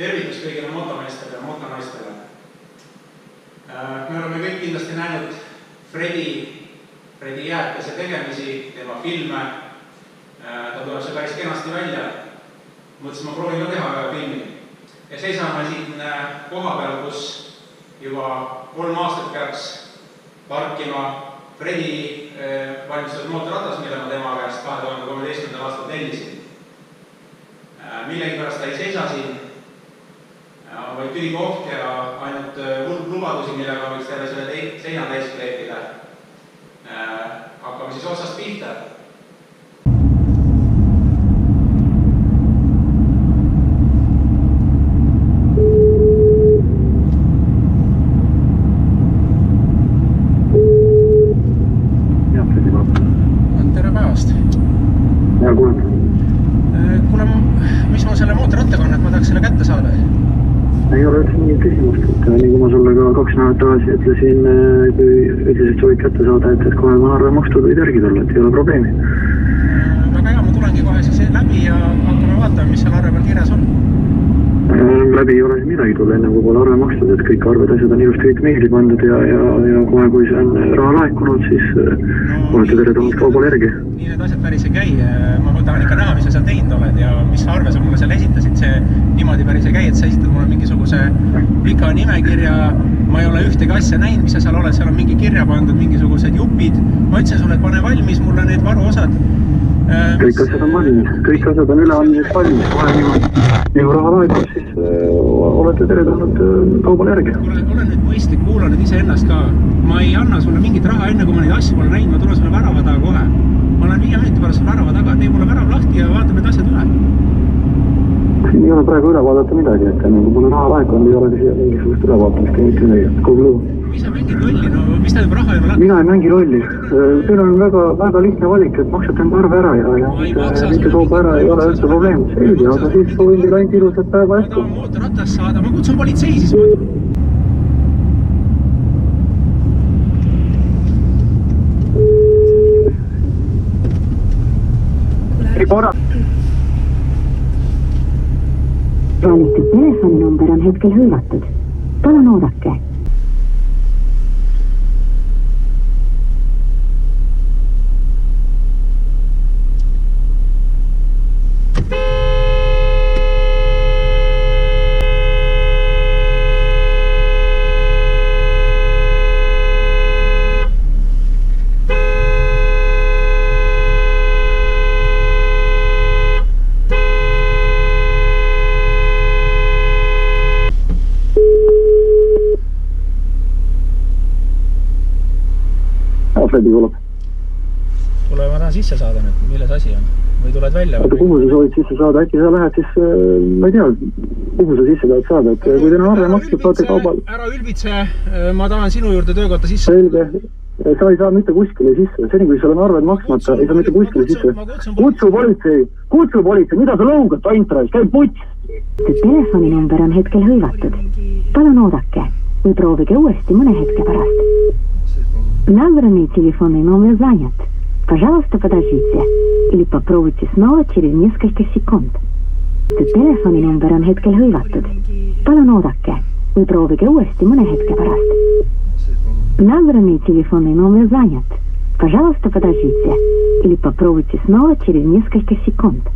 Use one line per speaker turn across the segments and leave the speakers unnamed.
Tervitus kõigile motomeestele ja motonaistele. Me oleme kõik kindlasti näinud Fredi Jääkese tegemisi, tema filme. Ta tuleb see päris kenasti välja. Mõtlesin, ma proovin ka teha filmi. Ja seisame siin koha peal, kus juba 3 aastat peaks parkima Fredi valmistatud mootorratas, mille ma tema käest 2013. aastal tellisin. Millegi pärast ta ei seisa siin, vaid tühi koht ja ainult lubadusi, millega võiks teile selle seina täis kleepida. Hakkame siis otsast pihta. Tere päevast!
Ja kuule?
Kuule, mis ma selle mootorrattaga on, et ma tahaks selle kätte saada?
Ei ole üldse mingit küsimust, et nii kui ma sulle ka 2 nädalat tagasi ütlesin, kui ütlesid, et võid kätte saada, et kohe ma arve makstud võid järgi tulla, et ei ole probleemi.
Väga hea, ma tulengi kohe siis läbi ja hakkame vaatama, mis seal arve peal kirjas on.
Läbi ei ole midagi tulla enne, kui pole arve makstud, et kõik arved asjad on ilusti kõik meili pandud ja kohe, kui see on raha laekunud, siis olete tere tulnud kaubale järgi.
Nii need asjad päris ei käi. Ma tahan ikka näha, mis sa seal teinud oled ja mis arve sa mulle seal esitasid. See niimoodi päris ei käi, et sa esitad mulle mingisuguse pika nimekirja. Ma ei ole ühtegi asja näinud, mis sa seal oled. Seal on mingi kirja pandud, mingisugused jupid. Ma ütlesin sulle, et pane valmis mulle need varuosad.
Kõik asjad on valmis. Kõik asjad on üleandmiseks valmis. Nii kui raha laekub, siis olete tere tulnud kaubale järgi.
Ole nüüd mõistlik, kuula nüüd ise ennast ka. Ma ei anna sulle mingit raha enne, kui ma neid asju pole näinud. Ma tulen sulle värava taga kohe. Ma olen 5 minuti pärast värava taga. Tee mulle värav lahti ja vaatame need asjad üle.
Siin ei ole praegu üle vaadata midagi, et kui mulle raha laekunud, ei ole siia mingisugust üle vaatamist ja mitte midagi. Kogu lõu.
Mis sa mängid rolli? No, mis tähendab raha ei ole?
Mina ei mängi rolli. Teil on väga lihtne valik, et maksate enda arve ära ja mitte toob ära, ei ole üldse probleem. Selge, aga siis soovin teil ainult ilusat päeva
jätku. Ma tahan mootorratast saada. Ma kutsun politsei siis.
Ei korra.
Valitud telefoninumber on hetkel hõivatud. Palun oodake.
Kuule, ma tahan sisse saada nüüd, milles asi on? Või tuled välja?
Aga kuhu sa soovid sisse saada? Äkki sa lähed siis, ma ei tea, kuhu sa sisse tahad saada, et kui teil on arve makstud, saate kaubal.
Ära ülbitse, ma tahan sinu juurde töökotta sisse.
Selge, sa ei saa mitte kuskile sisse. Seni, kui sul on arved maksmata, ei saa mitte kuskile sisse. Kutsu politsei, mida sa lõugad, Taintraas, käib puts!
Telefoninumber on hetkel hõivatud. Palun oodake või proovige uuesti mõne hetke pärast. Набранный телефонный номер занят. Пожалуйста, подождите. Или попробуйте снова через несколько секунд. Telefoni number on hetkel hõivatud. Palun oodake või proovige uuesti mõne hetke pärast. Набранный телефонный номер занят. Пожалуйста, подождите. Или попробуйте снова через несколько секунд.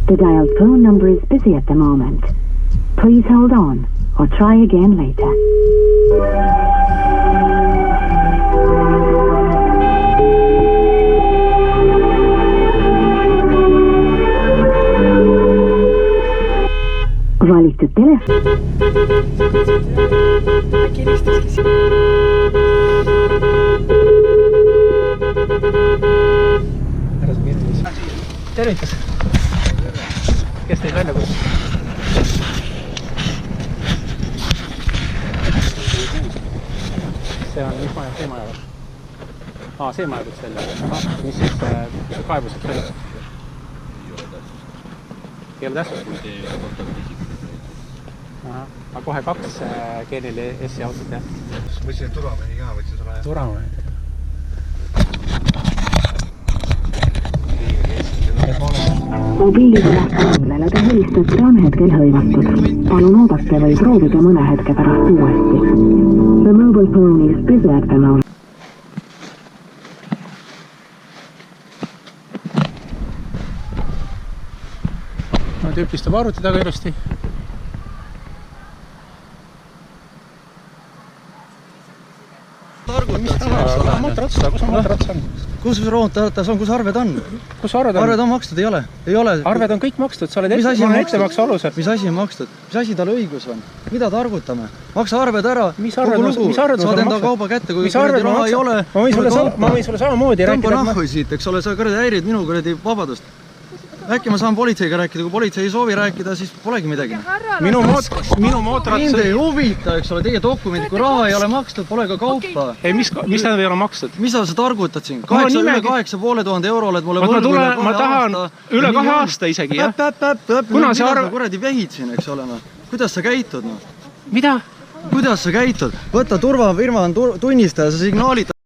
The dialed phone number is busy at the moment. Please hold on or try again later. Valitud telefon.
Tervitas. Kes teid välja kus? See on, mis maja, see maja või? See maja võiks välja. Mis siis kaebuseks välja? Ei ole tähtsust? Aga kohe 2 Geenil S-i autot, jah?
Võtsin Turameni ka, võtsin sulle.
Turameni?
mobiilitelefoni, millele te helistate, on hetkel hõivatud. Palun oodake või proovige mõne hetke pärast uuesti. The mobile phone is busy at the moment.
Tüüp istub arvuti taga ilusti. Kus on matrats on?
Kus raamatas on, kus arved on?
Kus arved on?
Arved on makstud, ei ole? Ei ole.
Arved on kõik makstud, sa oled ettemaksu alusel.
Mis asi on makstud? Mis asi tal õigus on? Mida targutame? Maksa arved ära.
Mis arved ma
saad enda kauba kätte, kui kuradi raha ei ole.
Ma võin sulle samamoodi rääkida.
Tõmba nahhu siit, eks ole, sa kuradi häirid minu kuradi vabadust. Äkki ma saan politseiga rääkida, kui politsei ei soovi rääkida, siis polegi midagi.
Minu mootrats...
Mind ei huvita, eks ole, teie dokumendid, kui raha ei ole makstud, pole ka kaupa.
Ei, mis tähendab ei ole makstud?
Mis sa targutad siin? Üle 8500 euro oled mulle võlgu üle 2 aasta.
Ma tahan üle 2 aasta isegi, jah?
Kuna see arv... kuradi vehid siin, eks ole, no. Kuidas sa käitud, no?
Mida?
Kuidas sa käitud? Võta turvafirma on tunnistaja, sa signaalid